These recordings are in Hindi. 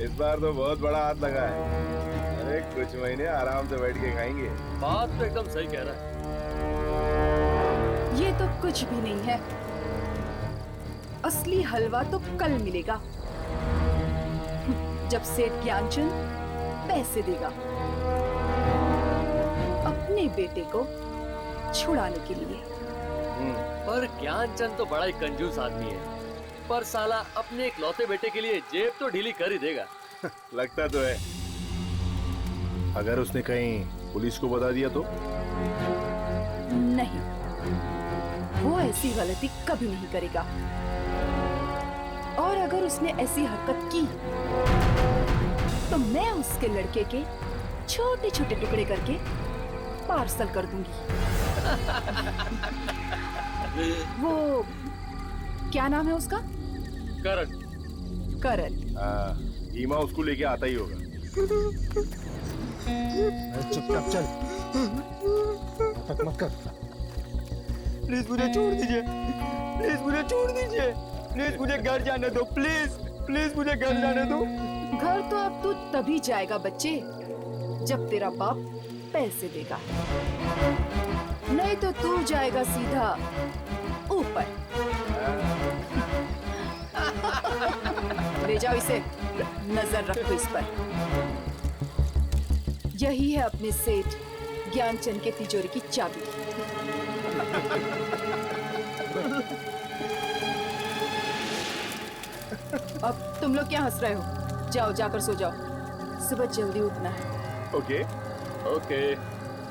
इस बार तो बहुत बड़ा हाथ लगा है। अरे कुछ महीने आराम से बैठ के खाएंगे। बात तो एकदम सही कह रहा है। ये तो कुछ भी नहीं है। असली हलवा तो कल मिलेगा, जब सेठ ज्ञानचंद पैसे देगा अपने बेटे को छुड़ाने के लिए। पर ज्ञानचंद तो बड़ा ही कंजूस आदमी है, पर साला अपने इकलौते बेटे के लिए जेब तो ढीली कर ही देगा। लगता तो है। अगर उसने कहीं पुलिस को बता दिया तो? नहीं, वो ऐसी गलती कभी नहीं करेगा। और अगर उसने ऐसी हरकत की तो मैं उसके लड़के के छोटे छोटे टुकड़े करके पार्सल कर दूंगी। वो क्या नाम है उसका? करण। करण। हीमा उसको लेके आता ही होगा। चुपचाप चल, नाटक मत कर। प्लीज मुझे छोड़ दीजिए, प्लीज मुझे छोड़ दीजिए, प्लीज मुझे घर जाने दो, प्लीज प्लीज मुझे घर जाने दो। घर तो अब तू तभी जाएगा बच्चे, जब तेरा बाप पैसे देगा, नहीं तो तू जाएगा सीधा ऊपर। ले जाओ इसे, नजर रखो इस पर। यही है अपने सेठ ज्ञानचंद के तिजोरी की चाबी। अब तुम लोग क्या हंस रहे हो? जाओ, जाकर सो जाओ, सुबह जल्दी उठना है। Okay okay,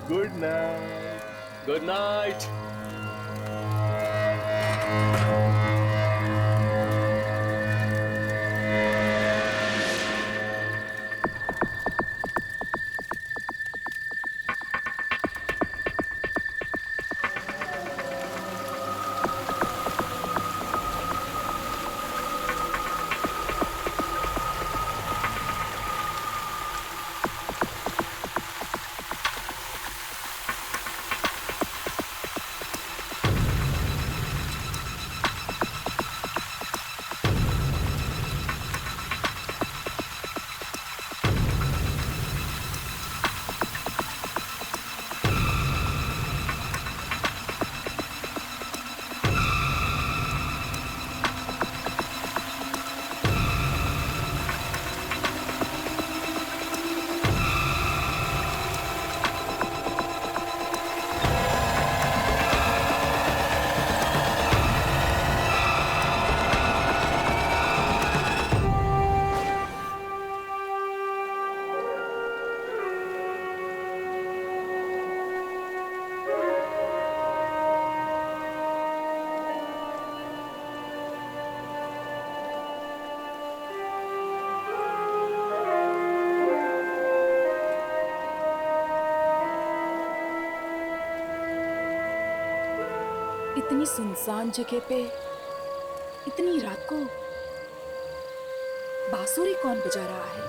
good night. Good night. इतनी सुनसान जगह पे इतनी रात को बांसुरी कौन बजा रहा है?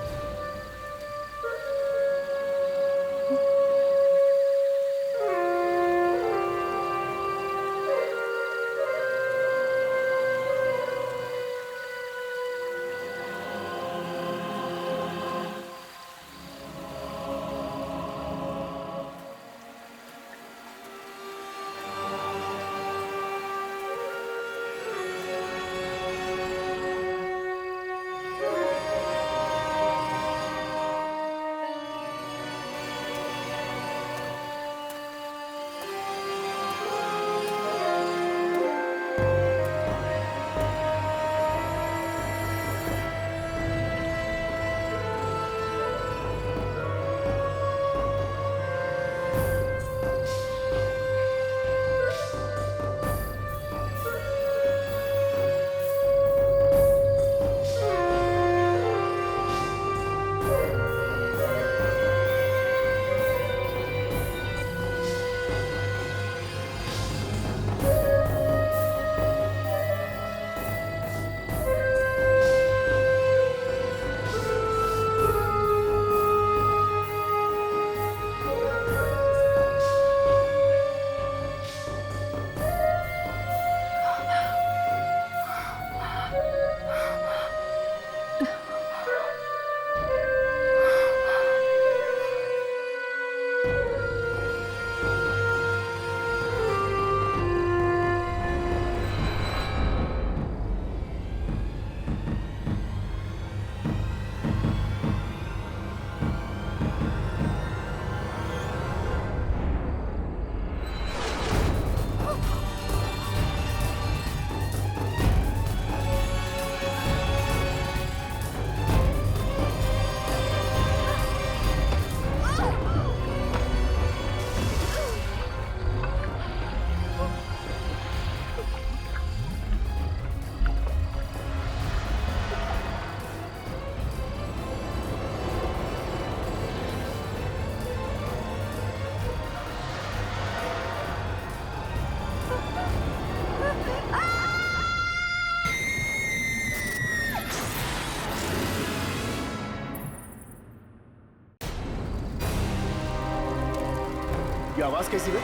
ये आवाज कैसी है?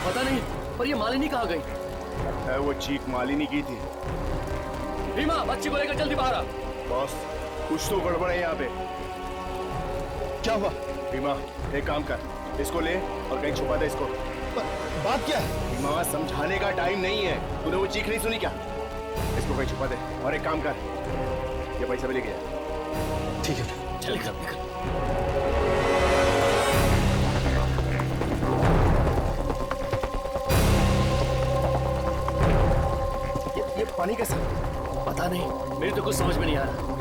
पता नहीं, पर ये मालिनी कहाँ गई? वो चीख मालिनी की थी। रीमा, बच्ची को लेकर जल्दी बाहर आ। बॉस, कुछ तो गड़बड़ है यहाँ पे। क्या हुआ? रीमा, एक काम कर, इसको ले और कहीं छुपा दे इसको। बात क्या है? रीमा, समझाने का टाइम नहीं है। तूने वो चीख नहीं सुनी क्या? इसको कहीं छुपा दे और एक काम कर, ये पैसा भी ले गया। ठीक है। चल निकल। ये पानी कैसा? पता नहीं, मेरी तो कुछ समझ में नहीं आ रहा।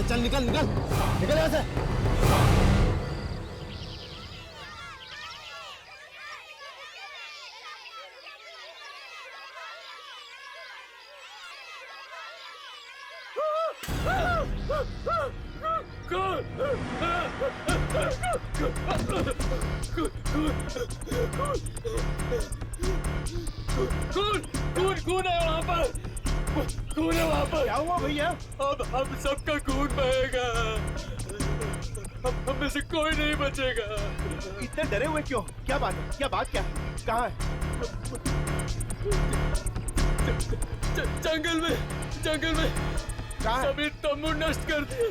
चल निकल निकल निकल यहाँ से। खून है वहाँ पर, खून है वहाँ पर। क्या हुआ भैया? अब हम सबका खून बहेगा, हम में से कोई नहीं बचेगा। इतने डरे हुए क्यों? क्या बात है? क्या बात क्या है? कहाँ है? जंगल में कहाँ है? सभी तंबू नष्ट कर दिए।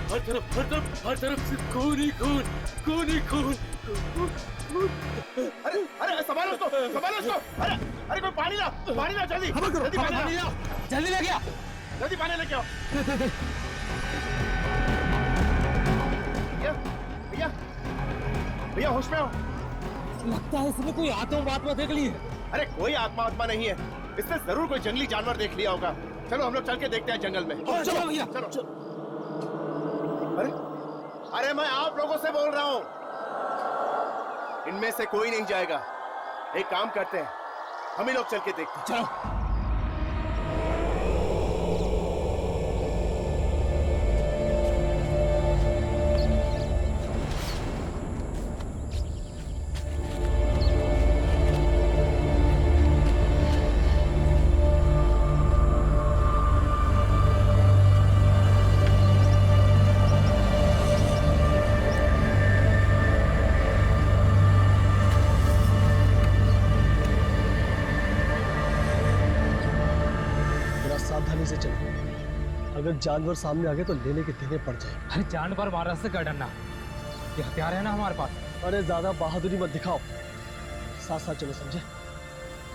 हर तरफ से खून ही खून। अरे संभालो उसको, संभालो उसको। अरे कोई पानी ला जल्दी। जल्दी पानी ला। जल्दी लग गया। जल्दी पानी लेके आओ। भैया होश में आओ। लगता है इसने कोई आत्मा देख ली है। अरे कोई आत्मा नहीं है, इसने जरूर कोई जंगली जानवर देख लिया होगा। चलो हम लोग चल के देखते हैं जंगल में। चलो भैया, चलो। अरे मैं आप लोगों से बोल रहा हूँ, इनमें से कोई नहीं जाएगा। एक काम करते हैं, हम ही लोग चल के देखते हैं। चलो। सावधानी से चलो, अगर जानवर सामने आ गए तो लेने के देने पड़ जाए। अरे जानवर मारा से क्या डरना, ये हथियार है ना हमारे पास। अरे ज्यादा बहादुरी मत दिखाओ, साथ साथ चलो, समझे?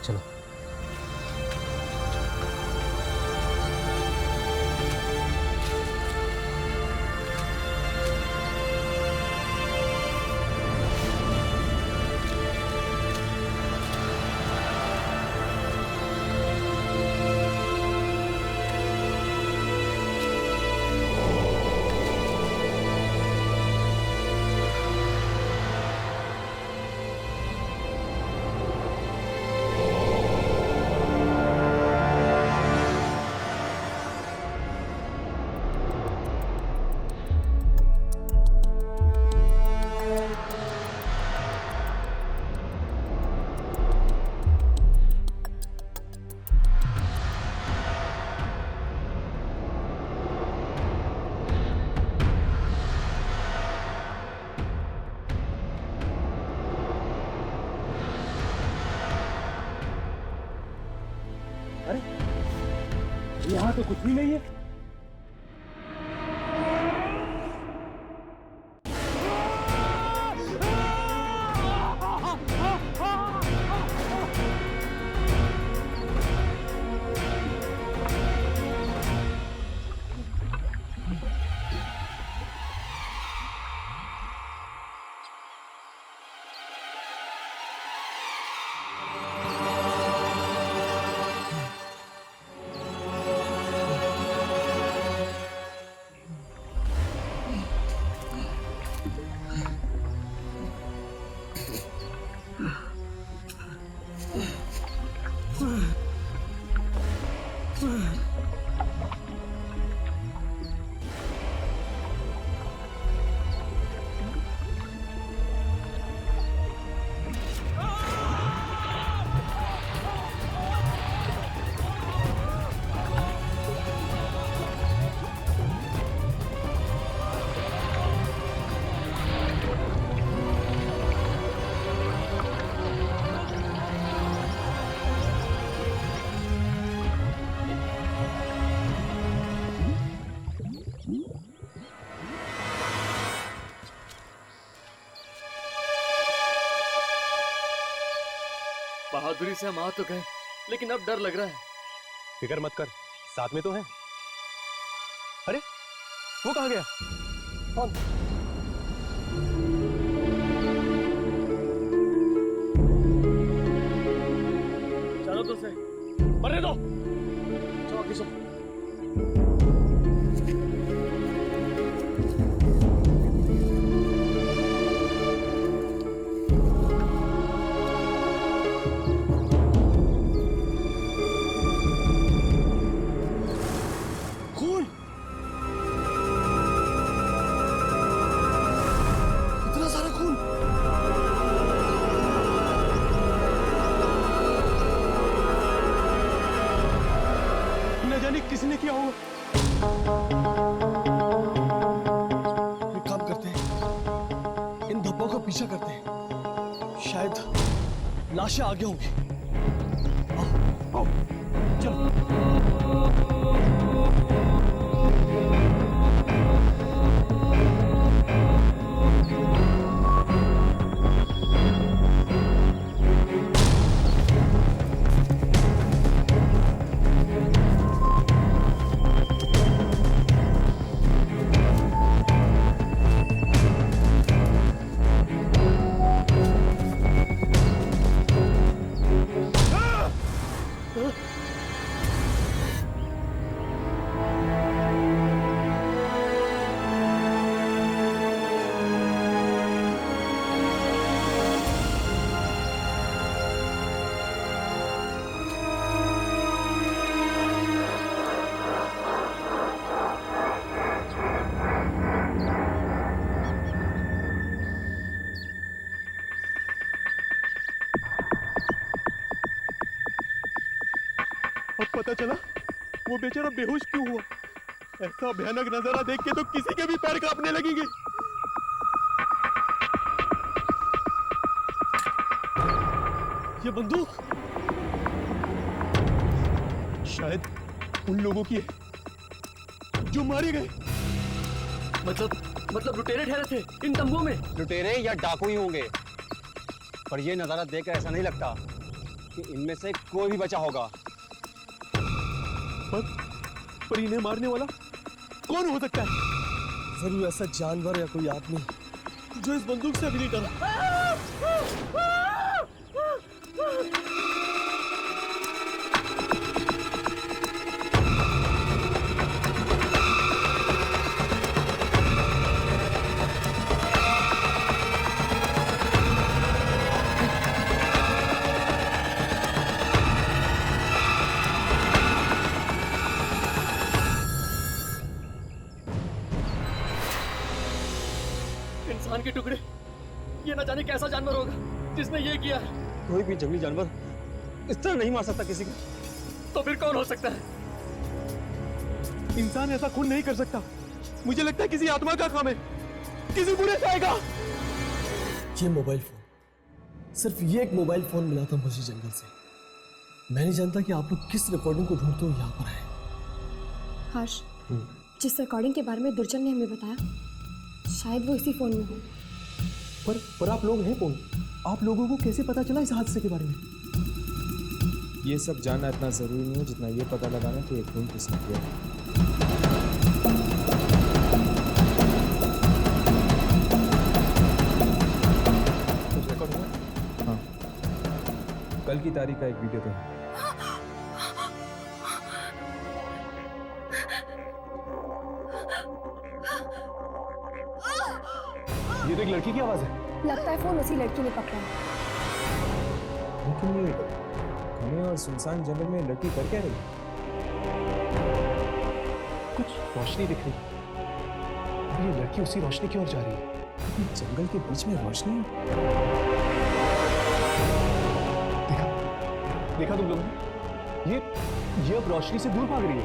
चलो। यहाँ तो कुछ भी नहीं है। बहादुरी से हम आ तो गए, लेकिन अब डर लग रहा है। फिक्र मत कर, साथ में तो है। अरे वो कहाँ गया? कौन? चलो तो से मरने दो। चलो आगे चलो। खून, इतना सारा खून। न जाने किसने किया होगा। एक काम करते हैं, इन धब्बों का पीछा करते हैं, शायद लाशें आगे होंगी। आओ, आओ, चलो। अब पता चला वो बेचारा बेहोश क्यों हुआ। ऐसा भयानक नजारा देख के तो किसी के भी पैर कांपने लगेंगे। ये बंदूक शायद उन लोगों की है जो मारे गए। मतलब लुटेरे ठहरे थे इन तंबुओं में। लुटेरे या डाकू ही होंगे, पर यह नजारा देखकर ऐसा नहीं लगता कि इनमें से कोई भी बचा होगा। पर इन्हें मारने वाला कौन हो सकता है? जरूर ऐसा जानवर या कोई आदमी जो इस बंदूक से अभी नहीं डरा। इंसान के टुकड़े, ये ना जाने कैसा जानवर होगा जिसने ये किया है। कोई भी जंगली जानवर इस तरह नहीं मार सकता किसी को। तो फिर कौन हो सकता है? इंसान ऐसा खून नहीं कर सकता। मुझे लगता है किसी आत्मा का काम है, किसी बुरे से आएगा। ये मोबाइल फोन, सिर्फ ये एक मोबाइल फोन मिला था मुझे जंगल से। मैं नहीं जानता कि आप लोग किस रिकॉर्डिंग को ढूंढते हुए यहाँ पर आए। हर्ष, जिस रिकॉर्डिंग के बारे में दुर्जन ने हमें बताया, शायद वो इसी फोन में हो। पर आप लोग हैं कौन? आप लोगों को कैसे पता चला इस हादसे के बारे में? ये सब जानना इतना जरूरी नहीं है जितना ये पता लगाना कि ये खून किसने किया है। कुछ रिकॉर्ड हुआ? हाँ, कल की तारीख का एक वीडियो तो है। ये तो एक लड़की की आवाज है। लगता है फोन उसी लड़की ने पकड़ा है। लेकिन ये घने और सुनसान जंगल में लड़की कर क्या रही? कुछ रोशनी दिख रही। ये लड़की उसी रोशनी की ओर जा रही है। ये जंगल के बीच में रोशनी? देखा देखा तुम लोगों ने? ये अब रोशनी से दूर भाग रही है।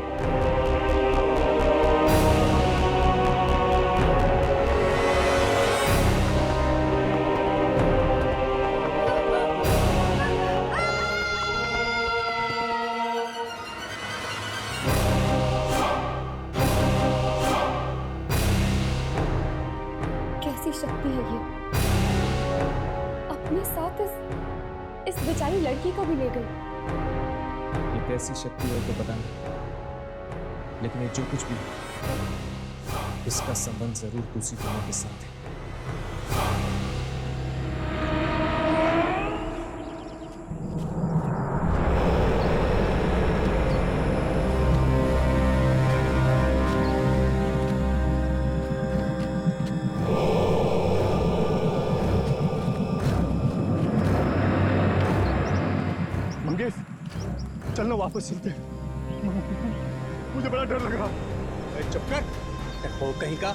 कैसी शक्ति है ये? अपने साथ इस बेचारी लड़की को भी ले गई। ये कैसी शक्ति है तो पता नहीं, लेकिन ये जो कुछ भी है, इसका संबंध जरूर दूसरी दुनिया के साथ है। मंगेश, चलना वापस चलते हैं। मुझे बड़ा डर लग रहा। चुप कर, वो कहीं का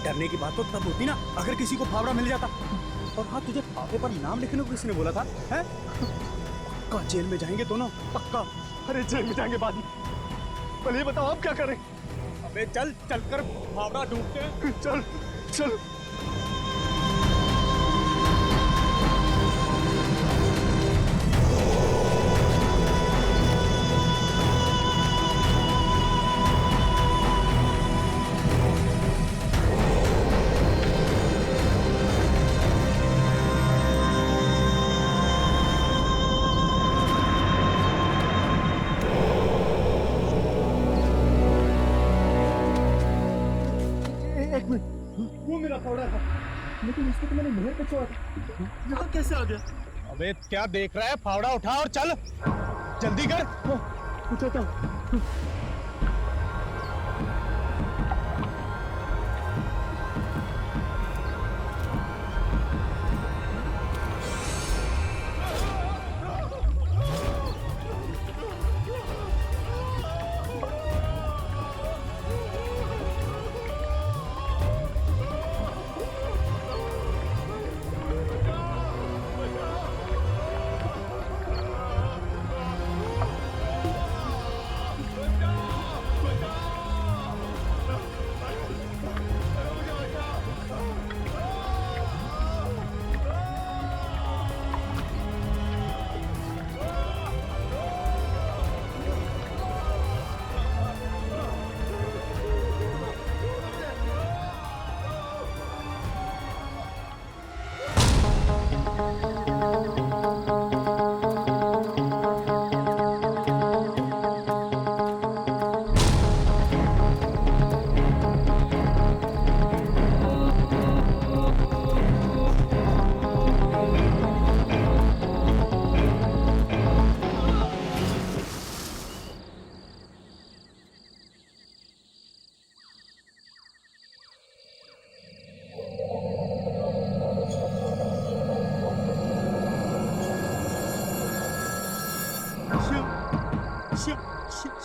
डरने की बात तो तब होती ना अगर किसी को फावड़ा मिल जाता। और हाँ, तुझे फावड़े पर नाम लिखने को किसने बोला था? हैं? पक्का जेल में जाएंगे दोनों, पक्का। अरे जेल में जाएंगे बाद में, पहले ये बताओ आप क्या करें? अबे चल, चलकर फावड़ा ढूंढते हैं। चल चल। एक मिनट, वो मेरा फावड़ा था, लेकिन उसको तो मैंने नहर पे छोड़ा था। यहाँ कैसे आ गया? अबे क्या देख रहा है? फावड़ा उठा और चल, जल्दी कर। उठाता हूँ।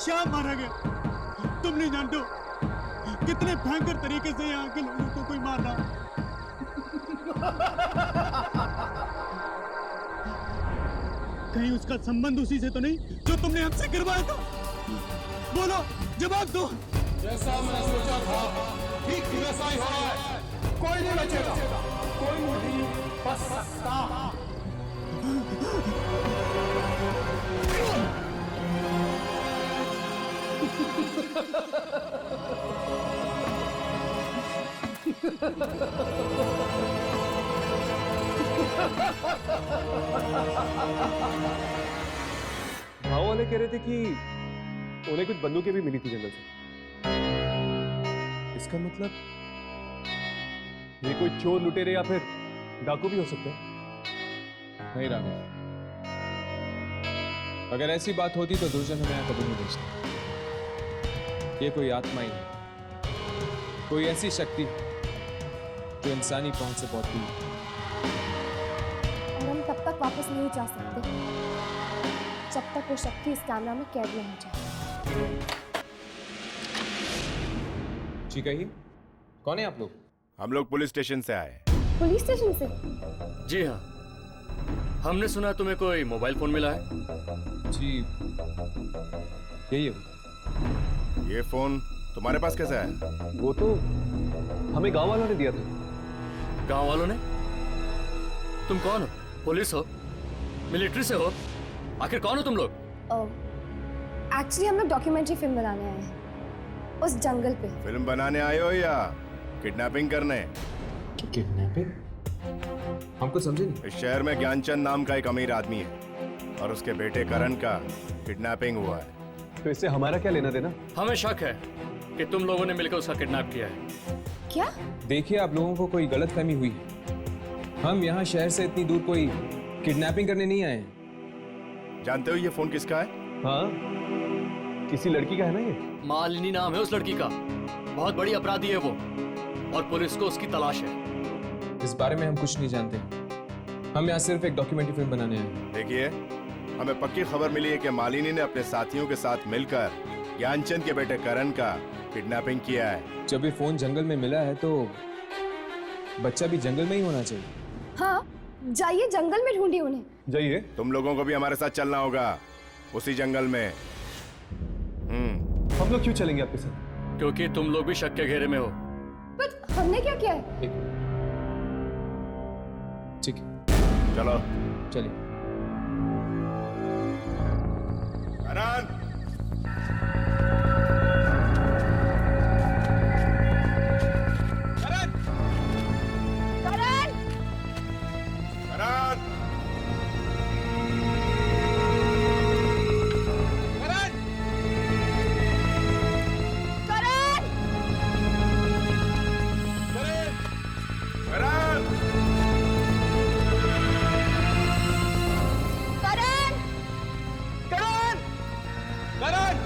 श्याम मारा गया। तुम नहीं जानते हो कितने भयंकर तरीके से यहाँ के लोगों को कोई मार रहा। कहीं उसका संबंध उसी से तो नहीं जो तुमने हमसे करवाया था? बोलो, जवाब दो। जैसा मैं सोचा था ठीक वैसा ही हो रहा है। कोई नहीं बचेगा, कोई नहीं बच सकता। गाँव वाले कह रहे थे कि उन्हें कुछ बंदूकें भी मिली थी जंगल से। इसका मतलब ये कोई चोर लुटेरे या फिर डाकू भी हो सकते हैं। नहीं राघव, अगर ऐसी बात होती तो दुर्जन हमें यहाँ कभी नहीं भेजते। ये कोई आत्मा ही नहीं, कोई ऐसी शक्ति जो इंसानी पहुंच से बहुत दूर। और हम तब तब तक वापस नहीं जा सकते जब तक वो शक्ति इस कैमरा में कैद न हो जाए। जी कहिए, कौन है आप लोग? हम लोग पुलिस स्टेशन से आए। पुलिस स्टेशन से? जी हाँ, हमने सुना तुम्हें कोई मोबाइल फोन मिला है। जी यही है। ये फोन तुम्हारे पास कैसे आया? वो तो हमें गांव वालों ने दिया था। गांव वालों ने? तुम कौन हो? पुलिस हो? मिलिट्री से हो? आखिर कौन हो तुम लोग? एक्चुअली हम लोग डॉक्यूमेंट्री फिल्म बनाने आए हैं उस जंगल पे। फिल्म बनाने आए हो या किडनैपिंग करने? किडनैपिंग? हम कुछ समझे नहीं। इस शहर में ज्ञानचंद नाम का एक अमीर आदमी है और उसके बेटे करण का किडनैपिंग हुआ है। तो इससे हमारा क्या लेना देना? हमें शक है कि तुम लोगों ने मिलकर उसका किडनैप किया है। क्या? देखिए, आप लोगों को कोई गलतफहमी हुई है। हम यहाँ शहर से इतनी दूर कोई किडनैपिंग करने नहीं आए हैं। जानते हो ये फोन किसका है? हाँ, किसी लड़की का है ना ये। मालिनी नाम है उस लड़की का। बहुत बड़ी अपराधी है वो और पुलिस को उसकी तलाश है। इस बारे में हम कुछ नहीं जानते। हम यहाँ सिर्फ एक डॉक्यूमेंट्री फिल्म बनाने आए हैं। देखिए, हमें पक्की खबर मिली है कि मालिनी ने अपने साथियों के साथ मिलकर ज्ञानचंद के बेटे करण का किडनैपिंग किया है। जब ये फोन जंगल में मिला है तो बच्चा भी जंगल में ही होना चाहिए। हाँ, जाइए जंगल में ढूंढिए उन्हें। जाइए। तुम लोगों को भी हमारे साथ चलना होगा उसी जंगल में। हम लोग क्यों चलेंगे आपके साथ? क्योंकि तुम लोग भी शक के घेरे में हो। पर हमने क्या किया है? ठीक है, चलो चलिए। करण, करण! करण,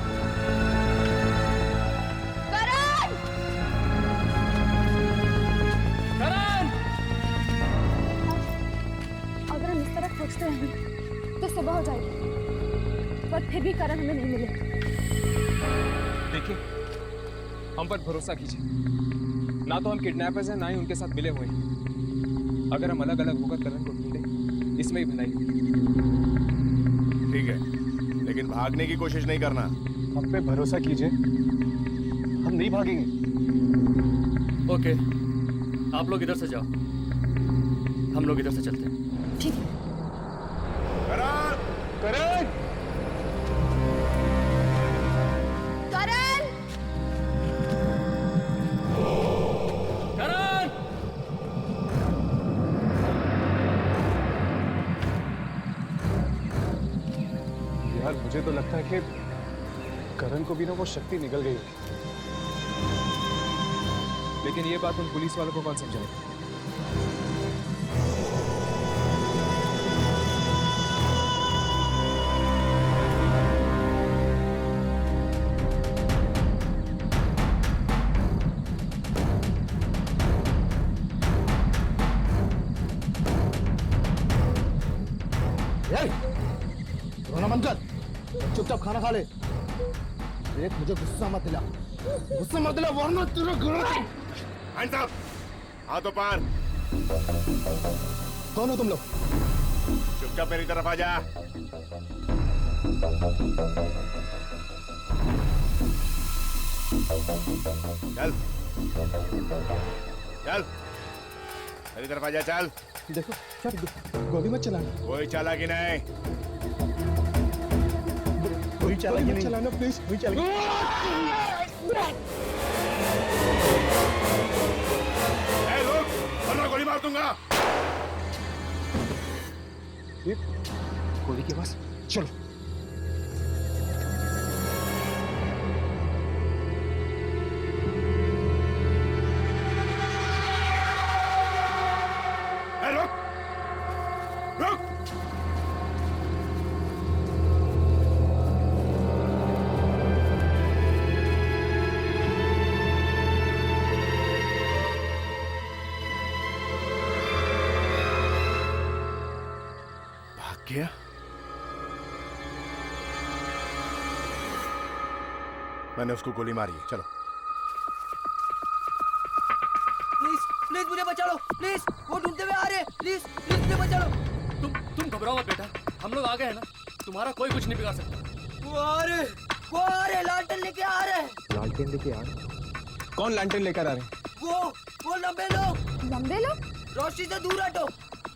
करण, अगर हम इस तरह खोजते रहेंगे तो सुबह हो जाएगी, पर फिर भी करण हमें नहीं मिले। देखिए, हम पर भरोसा कीजिए। ना तो हम किडनैपर्स हैं, ना ही उनके साथ मिले हुए हैं। अगर हम अलग अलग होकर करण को ढूंढें, इसमें ही भलाई। ठीक है, लेकिन भागने की कोशिश नहीं करना। हम पे भरोसा कीजिए, हम नहीं भागेंगे। ओके, आप लोग इधर से जाओ, हम लोग इधर से चलते हैं। ठीक है। करण, करण! करण! करण! यार, मुझे तो लगता है कि करण को भी ना वो शक्ति निकल गई। लेकिन ये बात उन पुलिस वालों को कौन समझाएगा? रोना बंद कर, चुपचाप खाना खा ले। देख, मुझे गुस्सा मत दिला, गुस्सा मत दिला, वरना तेरा हैंड्स अप, हाथों पार। कौन हो तुम लोग? चुपचाप मेरी तरफ आ जा। चल चल, मेरी तरफ आ जा, चल। देखो, गोली मत चलाना। कोई चालाकी नहीं। कोई चालाकी नहीं चलाना, प्लीज। कोई चालाकी। ए, रुक, वरना गोली मार दूंगा। गोली के पास चलो। ए, रुक, रुक। क्या? मैंने उसको गोली मारी है, चलो। प्लीज प्लीज मुझे बचा लो, प्लीज वो ढूंढते हुए आ रहे हैं, प्लीज प्लीज मुझे बचा लो। तुम घबराओ मत बेटा, हम लोग आ गए हैं ना, तुम्हारा कोई कुछ नहीं बिगाड़ सकता। वो आ रहे लालटेन लेके आ रहे हैं। लालटेन लेके आ रहे? कौन लालटेन लेकर आ रहे हैं? वो लंबे लोग। लंबे लोग? रोशनी से दूर हटो,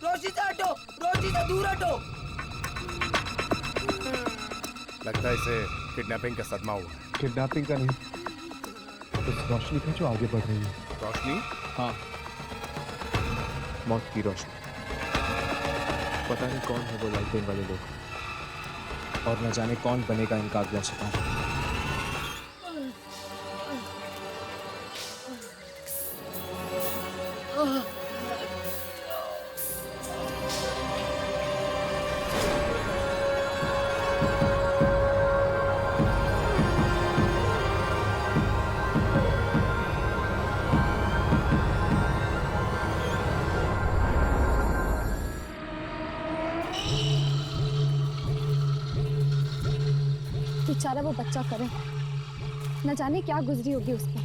रोशनी से हटो, रोशनी से दूर हटो। लगता है इसे किडनैपिंग का सदमा हुआ है। किडनैपिंग का नहीं, उस रोशनी का जो आगे बढ़ रही है। रोशनी? हाँ, मौत की रोशनी। पता नहीं कौन है वो लालटेन वाले लोग, और न जाने कौन बनेगा इनका अगला शिकार। बेचारा वो बच्चा करे, न जाने क्या गुजरी होगी उस पर।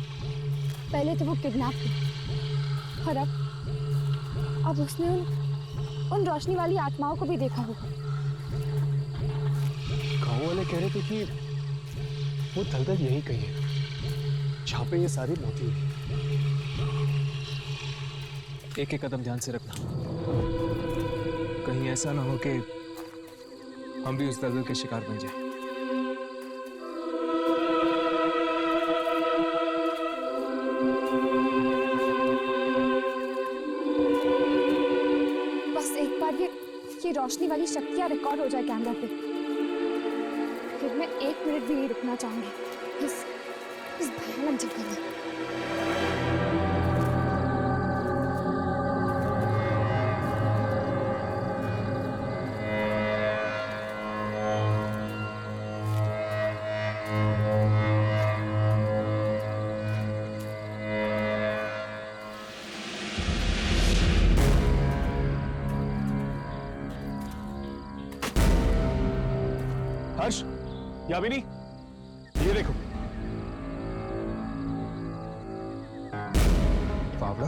पहले तो वो किडनैप हुई, और अब उसने उन रोशनी वाली आत्माओं को भी देखा होगा। गाँव वाले कह रहे थे कि वो दलदल यही कही है, जहाँ पे ये सारी मौतें हुई। एक एक कदम ध्यान से रखना, कहीं ऐसा ना हो कि हम भी उस दलदल के शिकार बन जाए। बस एक बार ये रोशनी वाली शक्तियां रिकॉर्ड हो जाए कैमरा पे, फिर मैं 1 मिनट भी नहीं रुकना चाहूंगी इस भयानक जगह में। हर्ष, यामिनी, ये देखो। फावड़ा?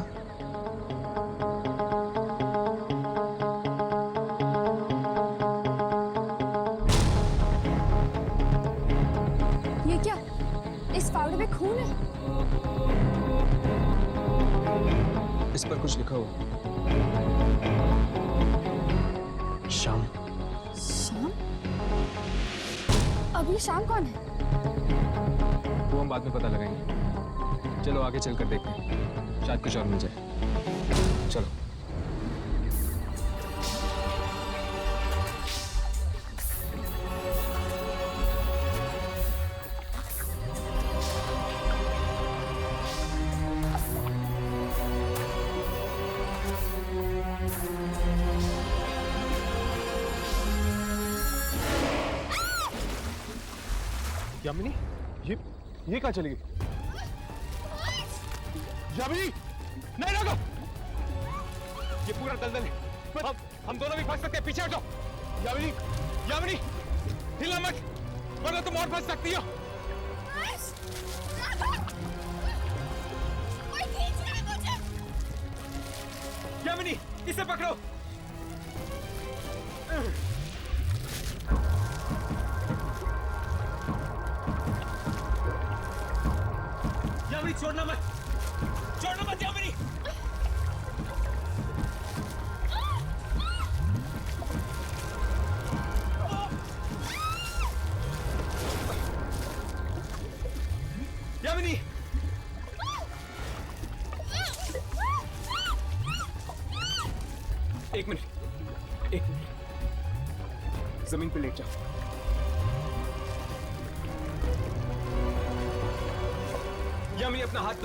ये क्या? इस फावड़े में खून है? इस पर कुछ लिखा हुआ। शाम। शाम? अब ये शाम कौन है? वो हम बाद में पता लगाएंगे। चलो आगे चलकर देखते हैं, शायद कुछ और मिल जाए। चलो। यामिनी, ये कहाँ चली गई? यामिनी, नहीं रोको! ये पूरा दलदल है, हम दोनों भी फंस सकते हैं, पीछे हटो। यामिनी, यामिनी, हिलना मत, वरना तुम और फंस सकती हो। यामिनी, इसे पकड़ो। यामिनी, छोड़ना मत यामिनी। यामिनी, एक मिनट, जमीन पे लेट जाओ। यामिनी, अपना हाथ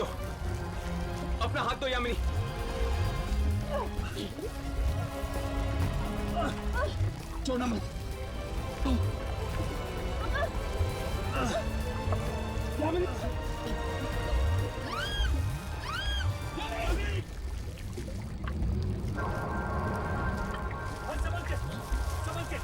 दो यामिनी। छोड़ना मत। यामिनी, संभल के।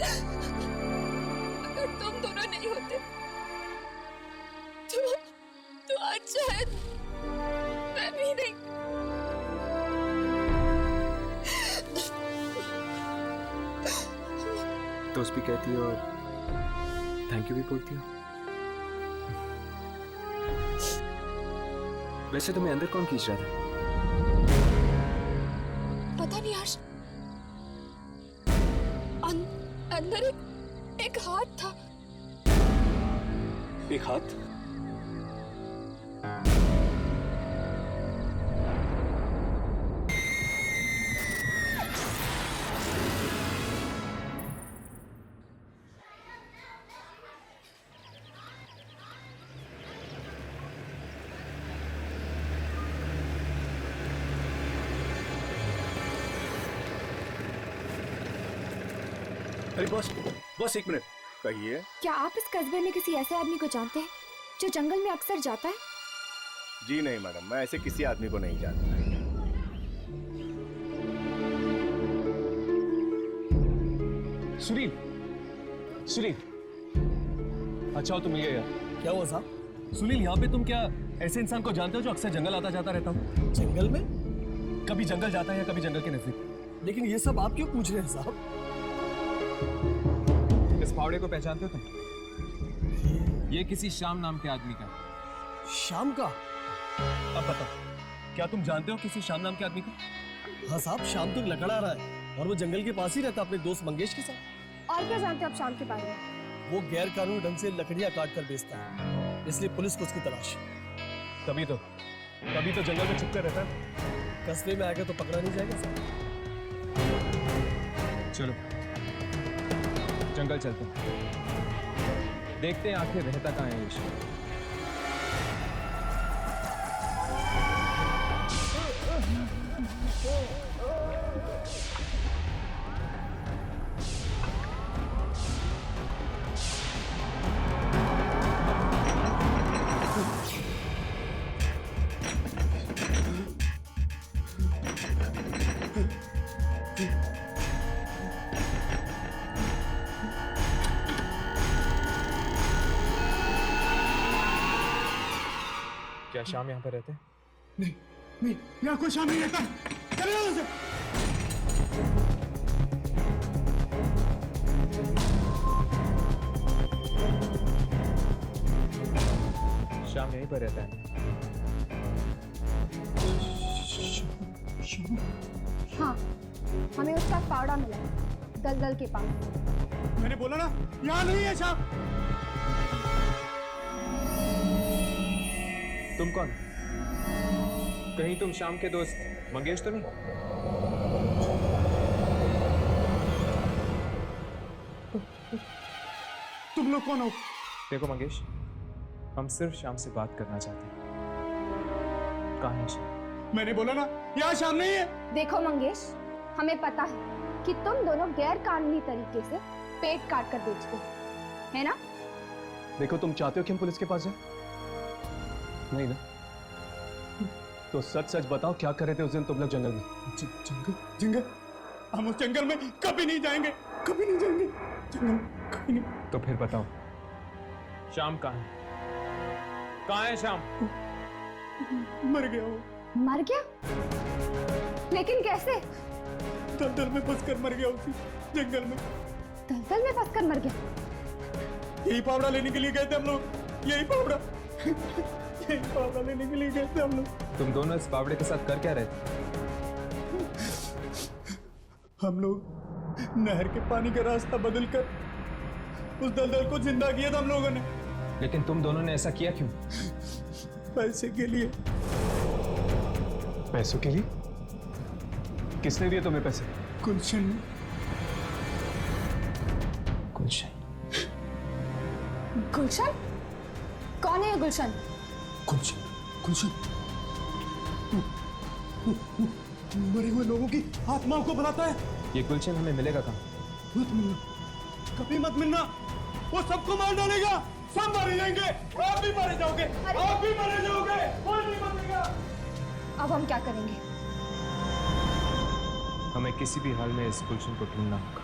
अगर तुम दोनों नहीं होते तो आज शायद मैं भी नहीं। दोस्त भी कहती हो और थैंक यू भी बोलती हो। वैसे तुम्हें अंदर कौन खींच रहा था? पता नहीं यार, अंदर एक हाथ था। एक हाथ? अरे बॉस, बॉस एक मिनट। कहिए। क्या आप इस कस्बे में किसी ऐसे आदमी को जानते हैं जो जंगल में अक्सर जाता है? जी नहीं मैडम, मैं ऐसे किसी आदमी को नहीं जानता। सुनील, सुनील, अच्छा हो तुम मिल गए यार। क्या हुआ साहब? सुनील, यहाँ पे तुम क्या ऐसे इंसान को जानते हो जो अक्सर जंगल आता जाता रहता हूँ? जंगल में? कभी जंगल जाता है या कभी जंगल के नजदीक। लेकिन ये सब आप क्यों पूछ रहे हैं साहब? इस फावड़े को पहचानते हो तुम? ये किसी श्याम नाम के आदमी का। शाम का? अब बताओ, क्या तुम जानते हो किसी श्याम नाम के आदमी को? हाँ साहब, शाम तक लकड़ा रहा है और वो जंगल के पास ही रहता अपने दोस्त मंगेश के साथ। और क्या जानते हो आप शाम के बारे में? वो गैर कानूनी ढंग से लकड़ियां काट कर बेचता है, इसलिए पुलिस को उसकी तलाश है। तभी तो जंगल में छुपकर रहता है। कस्बे में आएगा तो पकड़ा नहीं जाएगा साहब। चलो जंगल चलते हैं, देखते हैं आखिर रहता कहाँ है ये शाम। क्या शाम यहाँ पर रहते हैं? नहीं नहीं, यहाँ कोई शाम नहीं रहता। चले जाओ से। शाम यहीं पर रहता है। हाँ, हमें उसका फावड़ा मिला दलदल के पास। मैंने बोला ना, यहाँ नहीं है शाम। तुम कौन? कहीं तुम शाम के दोस्त मंगेश तो नहीं? तुम लोग कौन हो? देखो मंगेश, हम सिर्फ शाम से बात करना चाहते हैं। कहाँ है शाम? मैंने बोला ना, यहाँ शाम नहीं है। देखो मंगेश, हमें पता है कि तुम दोनों गैर कानूनी तरीके से पेट काट कर बेचते हो, है ना? देखो, तुम चाहते हो कि हम पुलिस के पास जाएं? नहीं ना? तो सच सच बताओ, क्या कर रहे थे उस दिन तुम लोग जंगल में? जंगल? जंगल? हम उस जंगल में कभी नहीं जाएंगे, कभी नहीं जाएंगे। जंगल कभी नहीं। तो फिर बताओ, शाम कहाँ है? कहाँ है शाम? मर गया वो। मर गया? लेकिन कैसे? दलदल में फंसकर मर गया उसी जंगल में। दलदल में फंसकर मर गया? यही फावड़ा लेने के लिए गए थे हम लोग। यही फावड़ा लेने के लिए गए थे हम लोग। तुम दोनों इस बावड़े के साथ कर क्या रहे थे? हम लोग नहर के पानी का रास्ता बदलकर उस दलदल को जिंदा किया था हम लोगों ने। लेकिन तुम दोनों ने ऐसा किया क्यों? पैसे के लिए। पैसों के लिए? किसने दिए तुम्हें पैसे? गुलशन। गुलशन? गुलशन? कौन है ये गुलशन? गुलशन, गुलशन मरे हुए लोगों की आत्माओं को बुलाता है। ये गुलशन हमें मिलेगा कहाँ? मत मिलना, कभी मत मिलना। वो सबको मार डालेगा, सब मारे जाएंगे। आप भी मारे जाओगे, आप भी मारे जाओगे, कोई नहीं बचेगा। अब हम क्या करेंगे? हमें किसी भी हाल में इस गुलशन को ढूंढना होगा।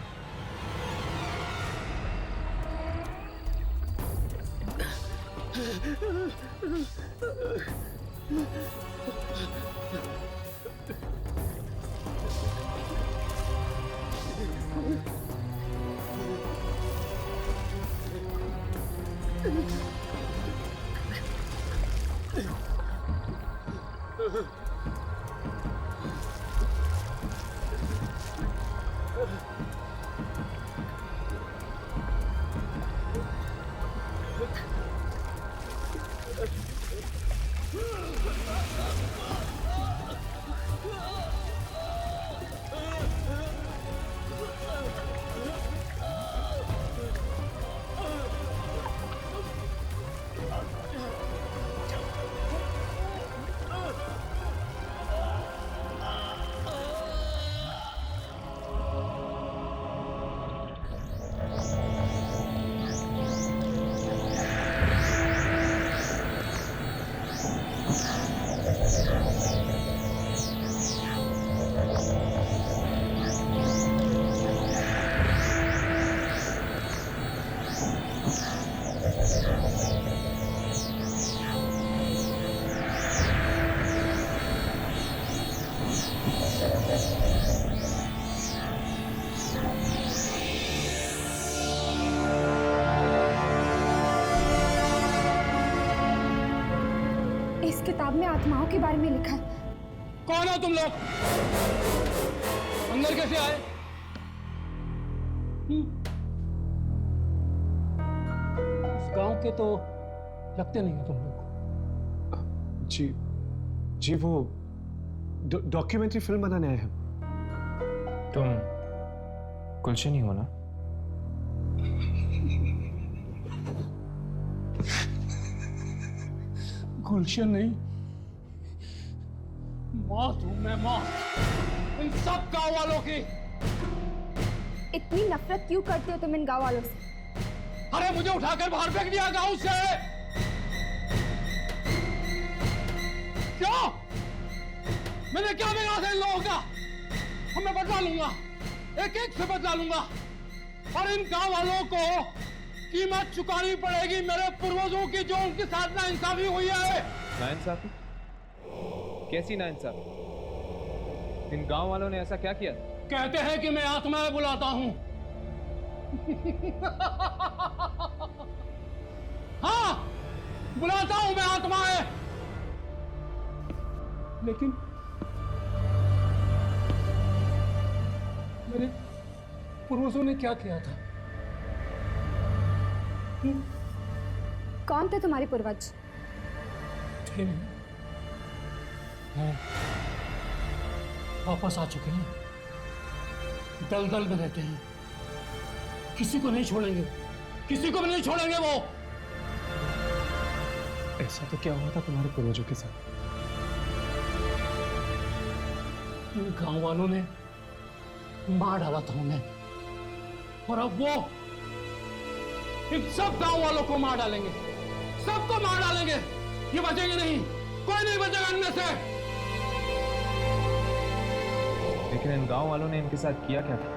इस किताब में आत्माओं के बारे में लिखा है। कौन हो तुम लोग? अंदर कैसे आए? इस गांव के तो लगते नहीं हो तुम लोग। जी जी, वो डॉक्यूमेंट्री फिल्म बनाने आए हैं। तुम गुलशन ही हो ना? गुलशन नहीं, मौत हूं मैं, मौत इन सब गांव वालों की। इतनी नफरत क्यों करते हो तुम इन गांव वालों से? अरे मुझे उठाकर बाहर फेंक दिया गांव से। क्यों? मैंने क्या बिगाड़ा था इन लोगों का? और मैं बदला लूंगा, एक एक से बदला लूंगा, और इन गांव वालों को कीमत चुकानी पड़ेगी मेरे पूर्वजों की, जो उनके साथ नाइंसाफी हुई है। नाइंसाफी? कैसी नाइंसाफी? इन गांव वालों ने ऐसा क्या किया? कहते हैं कि मैं आत्माएं बुलाता हूं। हाँ, बुलाता हूं मैं आत्माएं। लेकिन मेरे पूर्वजों ने क्या किया था? कौन थे तुम्हारे पूर्वज? थे, हैं, वापस आ चुके हैं, दलदल में रहते हैं, किसी को नहीं छोड़ेंगे, किसी को भी नहीं छोड़ेंगे वो। ऐसा तो क्या हुआ था तुम्हारे पूर्वजों के साथ? इन गांव वालों ने मार डाला था उन्हें, और अब वो इन सब गांव वालों को मार डालेंगे, सबको मार डालेंगे। ये बचेंगे नहीं, कोई नहीं बचेगा इनमें से। लेकिन इन गांव वालों ने इनके साथ किया क्या था?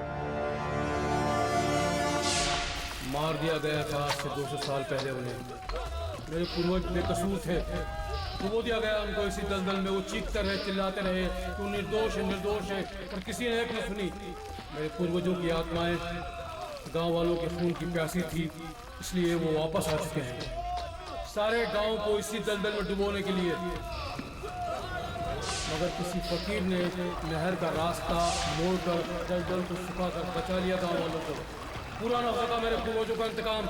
मार दिया गया था आज से 200 साल पहले उन्हें। मेरे पूर्वज बेकसूर थे, डुबो दिया गया उनको इसी दलदल में। वो चीखते रहे, चिल्लाते रहे कि निर्दोष है, निर्दोष है, पर किसी ने एक न सुनी। मेरे पूर्वजों की आत्माएं गांव वालों के खून की प्यासी थी, इसलिए वो वापस आ चुके हैं, सारे गांव को इसी दलदल में डुबोने के लिए। मगर किसी फकीर ने नहर का रास्ता मोड़कर दलदल को सुखाकर बचा लिया गांव वालों को। पूरा न होगा मेरे पूर्वजों का इंतकाम,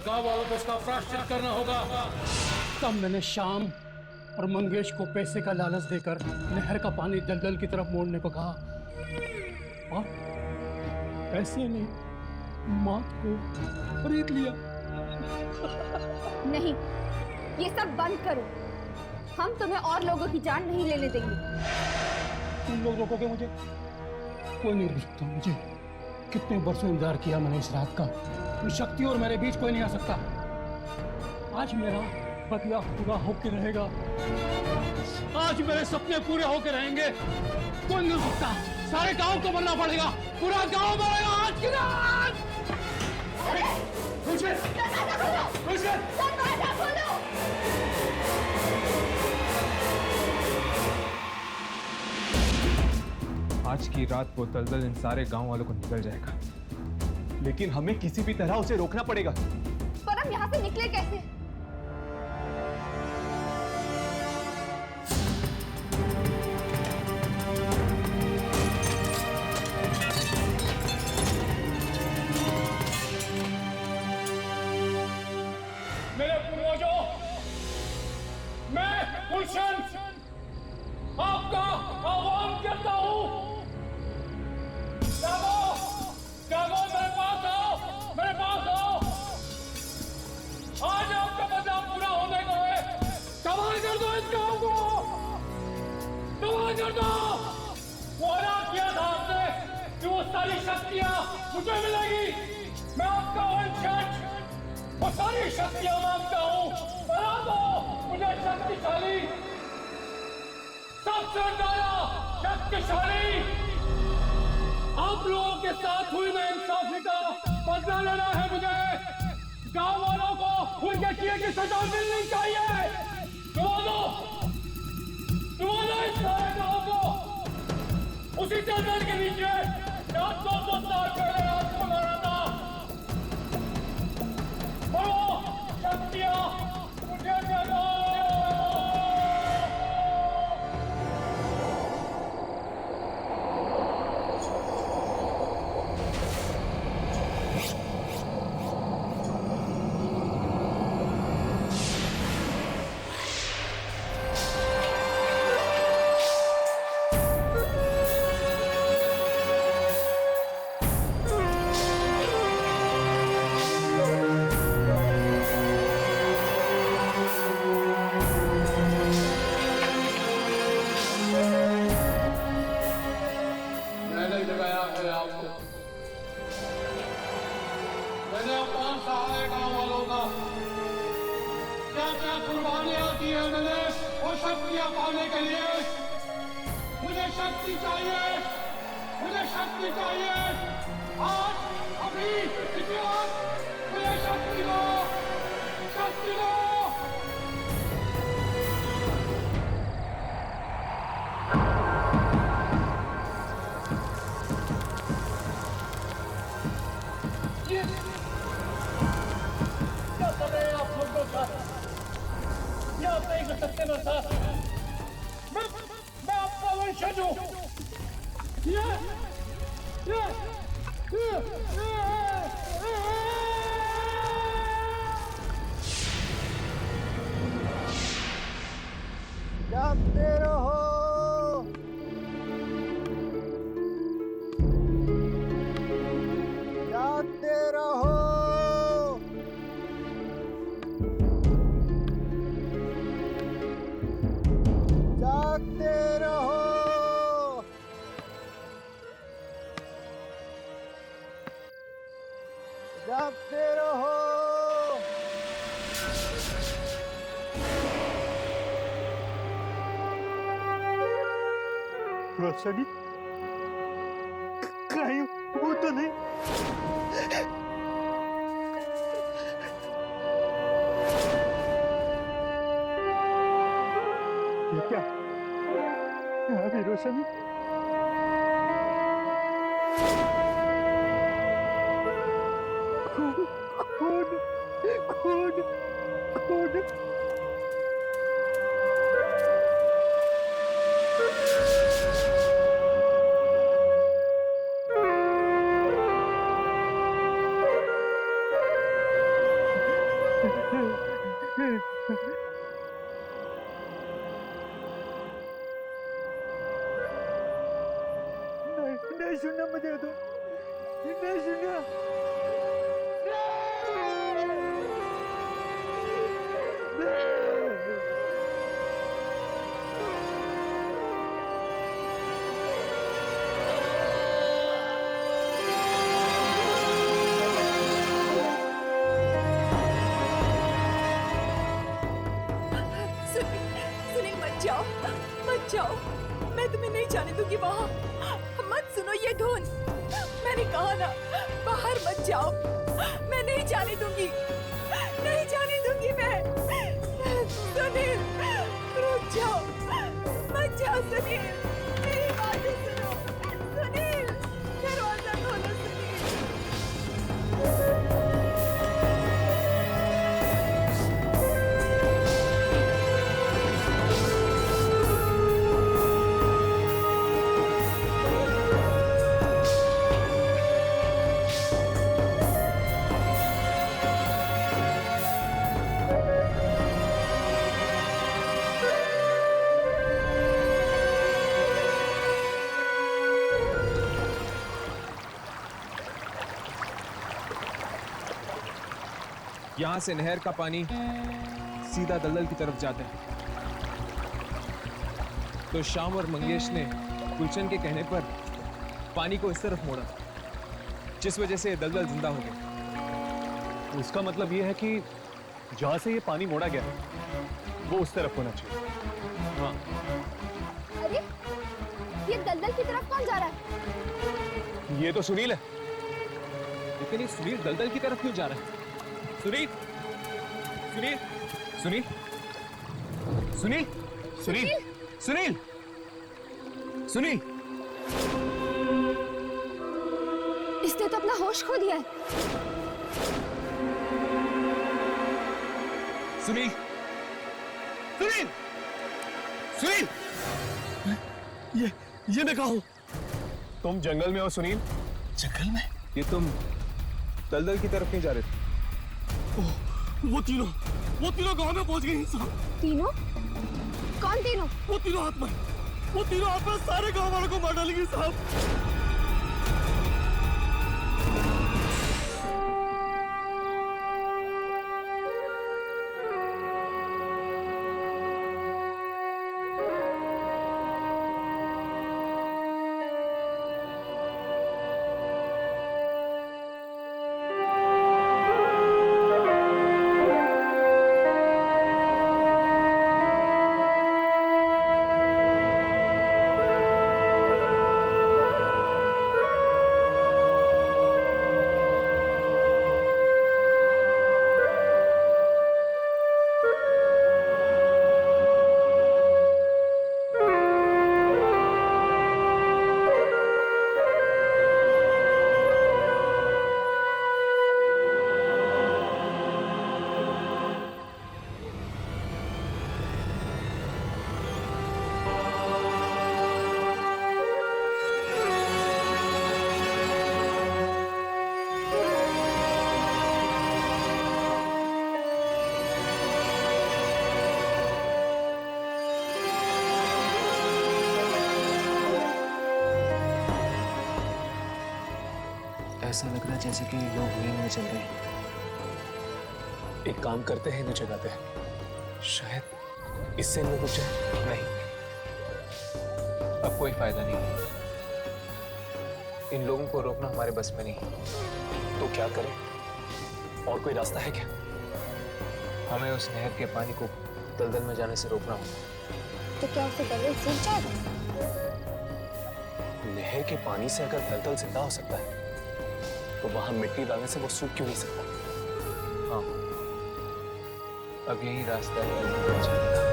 गांव वालों को उसका प्रायश्चित करना होगा। तब मैंने श्याम और मंगेश को पैसे का लालच देकर नहर का पानी दलदल की तरफ मोड़ने को कहा, और पैसे ने मौत को खरीद लिया। नहीं, ये सब बंद करो। हम तुम्हें और लोगों की जान नहीं लेने देंगे। तुम लोग रोकोगे मुझे? कोई नहीं रोक सकता मुझे। कितने बरसों इंतजार किया मैंने इस रात का। कोई शक्ति और मेरे बीच कोई नहीं आ सकता। आज मेरा बदला पूरा होके रहेगा, आज मेरे सपने पूरे होके रहेंगे। कोई नहीं रुक सकता, सारे गांव को बनना पड़ेगा, पूरा गांव मरेगा आज की रात। दरवाजा खोलो! ही रात वो दलदल इन सारे गांव वालों को निकल जाएगा, लेकिन हमें किसी भी तरह उसे रोकना पड़ेगा। पर हम यहाँ से निकले कैसे? मेरे पूर्वजों, मैं गुलशन आपका आह्वान करता हूँ। जागो, जागो, मेरे पास आओ, मेरे पास आओ। आज आपका बदलाव पूरा होने को है। तबाह कर दो इस गांव को, तबाह कर दो। वादा किया था आपने कि वो सारी शक्तियां मुझे मिलेगी। मैं आपका वंशज वो सारी शक्तियां मांगता हूँ। बना दो मुझे शक्तिशाली, सबसे बड़ा शक्तिशाली। आप लोगों के साथ हुई नाइंसाफी का बदला लेना है मुझे। गांव वालों को उनके किए की सजा मिलनी चाहिए। डुबा दो इस सारे गांव को उसी दलदल के नीचे 200 साल पहले आपको मारा था। और वो शक्तियां मुझे दे दो। मैंने जगाया है आपको। मैंने अपमान सहारा गांव वालों का क्या क्या कुर्बानियां की है मैंने वो शक्तियां पाने के लिए। मुझे शक्ति चाहिए, मुझे शक्ति चाहिए। आज अभी इसी वक्त मुझे शक्ति दो, शक्ति दो। क्या कर रहे हैं आप लोग दो साथ? ये आप नहीं कर सकते ना साथ। मैं आपका वंशज हूँ। जागते रहो, जागते रहो। जागते रहो। जागते रहो। रोशनी कहीं वो तो नहीं? ये क्या? यहाँ भी रोशनी? खून खून खून। नहीं सुनना मुझे तो, नहीं सुनना। सुनील मत जाओ, मत जाओ। मैं तुम्हें नहीं जाने दूंगी वहाँ। मत सुनो ये धुन। मैंने कहा ना बाहर मत जाओ। मैं नहीं जाने दूंगी, नहीं जाने दूंगी मैं। सुनील रुक जाओ, मत जाओ सुनील, मेरी बात सुनो। सुनील यहां से नहर का पानी सीधा दलदल की तरफ जाता है। तो श्याम और मंगेश ने गुलशन के कहने पर पानी को इस तरफ मोड़ा, जिस वजह से दलदल जिंदा हो गया। तो इसका मतलब ये है कि जहां से ये पानी मोड़ा गया वो उस तरफ होना चाहिए। हाँ। अरे ये दलदल की तरफ कौन जा रहा है? ये तो सुनील है। लेकिन ये सुनील दलदल की तरफ क्यों जा रहा है? सुनील, सुनील, सुनील, सुनील, सुनील, सुनील, सुनील। इसने तो अपना होश खो दिया है। सुनील, सुनील, सुनील। ये मैं कहा हूं? तुम जंगल में हो सुनील? जंगल में? ये तुम दलदल की तरफ नहीं जा रहे थे? वो तीनों गांव में पहुंच गए साहब। तीनों? कौन तीनों? वो तीनों हाथ में सारे गांव वालों को मार डालेंगे साहब। ऐसा लग रहा है जैसे कि लोग नींद में चल रहे हैं। एक काम करते हैं, इन्हें जगाते हैं, शायद इससे इनमें कुछ है। नहीं, अब कोई फायदा नहीं। इन लोगों को रोकना हमारे बस में नहीं। तो क्या करें? और कोई रास्ता है क्या? हमें उस नहर के पानी को दलदल में जाने से रोकना होगा। तो क्या उसे दलदल सूख जाएगा? नहर के पानी से अगर दलदल जिंदा हो सकता है तो वहां मिट्टी डालने से वो सूख क्यों नहीं सकता? हाँ, अब यही रास्ता है दलदल में जाने का।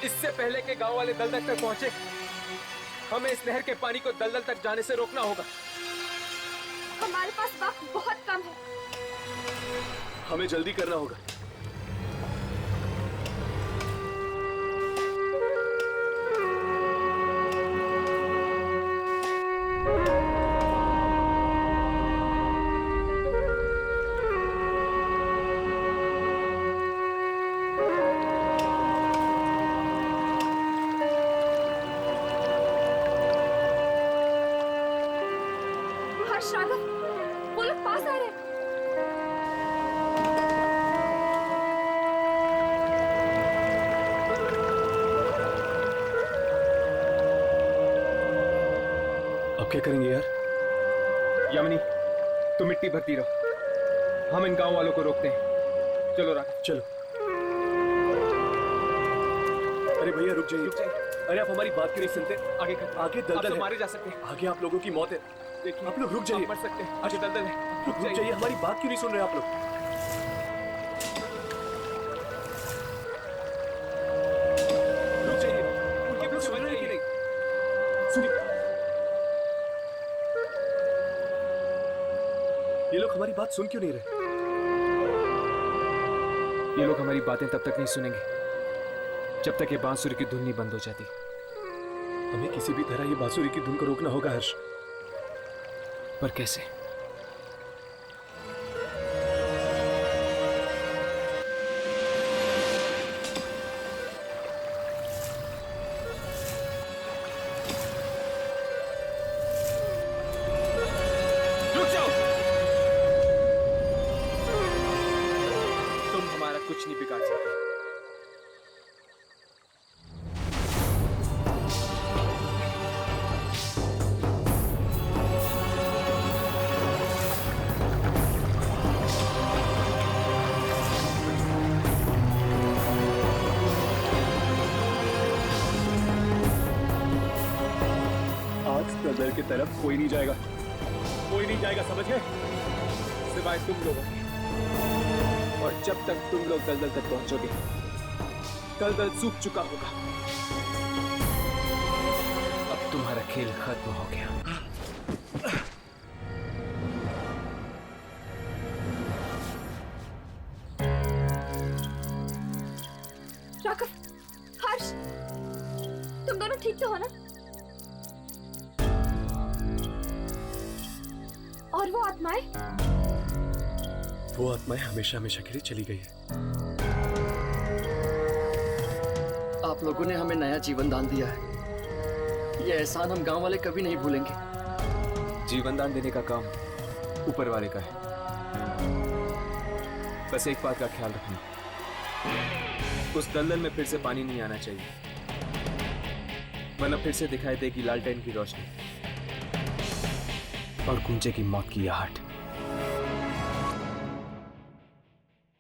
इससे पहले के गांव वाले दलदल तक पहुंचे, हमें इस नहर के पानी को दलदल तक जाने से रोकना होगा। हमारे पास वक्त बहुत कम है। हमें जल्दी करना होगा। राघव, वो लोग पास आ रहे हैं। अब क्या करेंगे यार? यामिनी, तुम मिट्टी भरती रहो, हम इन गांव वालों को रोकते हैं। चलो राघव, चलो। अरे भैया रुक जाइए। अरे आप हमारी बात क्यों नहीं सुनते? आगे दलदल है। मारे जा सकते हैं। आगे आप लोगों की मौत है। देखिए, आप लोग रुक जाइए। मर सकते हैं। आगे दलदल है। रुक जाइए, हमारी बात क्यों नहीं सुन रहे आप लोग? रुक जाइए। उनके पीछे सुन रहे हैं कि नहीं? सुनिए, ये लोग हमारी बात सुन क्यों नहीं रहे? ये लोग हमारी बातें तब तक नहीं सुनेंगे जब तक ये बांसुरी की धुन नहीं बंद हो जाती। हमें किसी भी तरह ये बांसुरी की धुन को रोकना होगा हर्ष। पर कैसे? रोशनी बिगाड़ सकते। आज दलदल की तरफ कोई नहीं जाएगा, कोई नहीं जाएगा, समझ गए? सिवाय तुम लोगों के। और जब तक तुम लोग दलदल तक पहुंचोगे, दलदल सूख चुका होगा। अब तुम्हारा खेल खत्म हो गया। राघव, हर्ष, तुम दोनों ठीक तो हो ना? और वो आत्माएं? वो आत्माएं हमेशा हमेशा के लिए चली गई है। आप लोगों ने हमें नया जीवन दान दिया है। ये एहसान हम गांव वाले कभी नहीं भूलेंगे। जीवन दान देने का काम ऊपर वाले का है। बस एक बात का ख्याल रखना, उस दलदल में फिर से पानी नहीं आना चाहिए, वरना फिर से दिखाई देगी लालटेन की रोशनी और गूंजेगी मौत की आहट।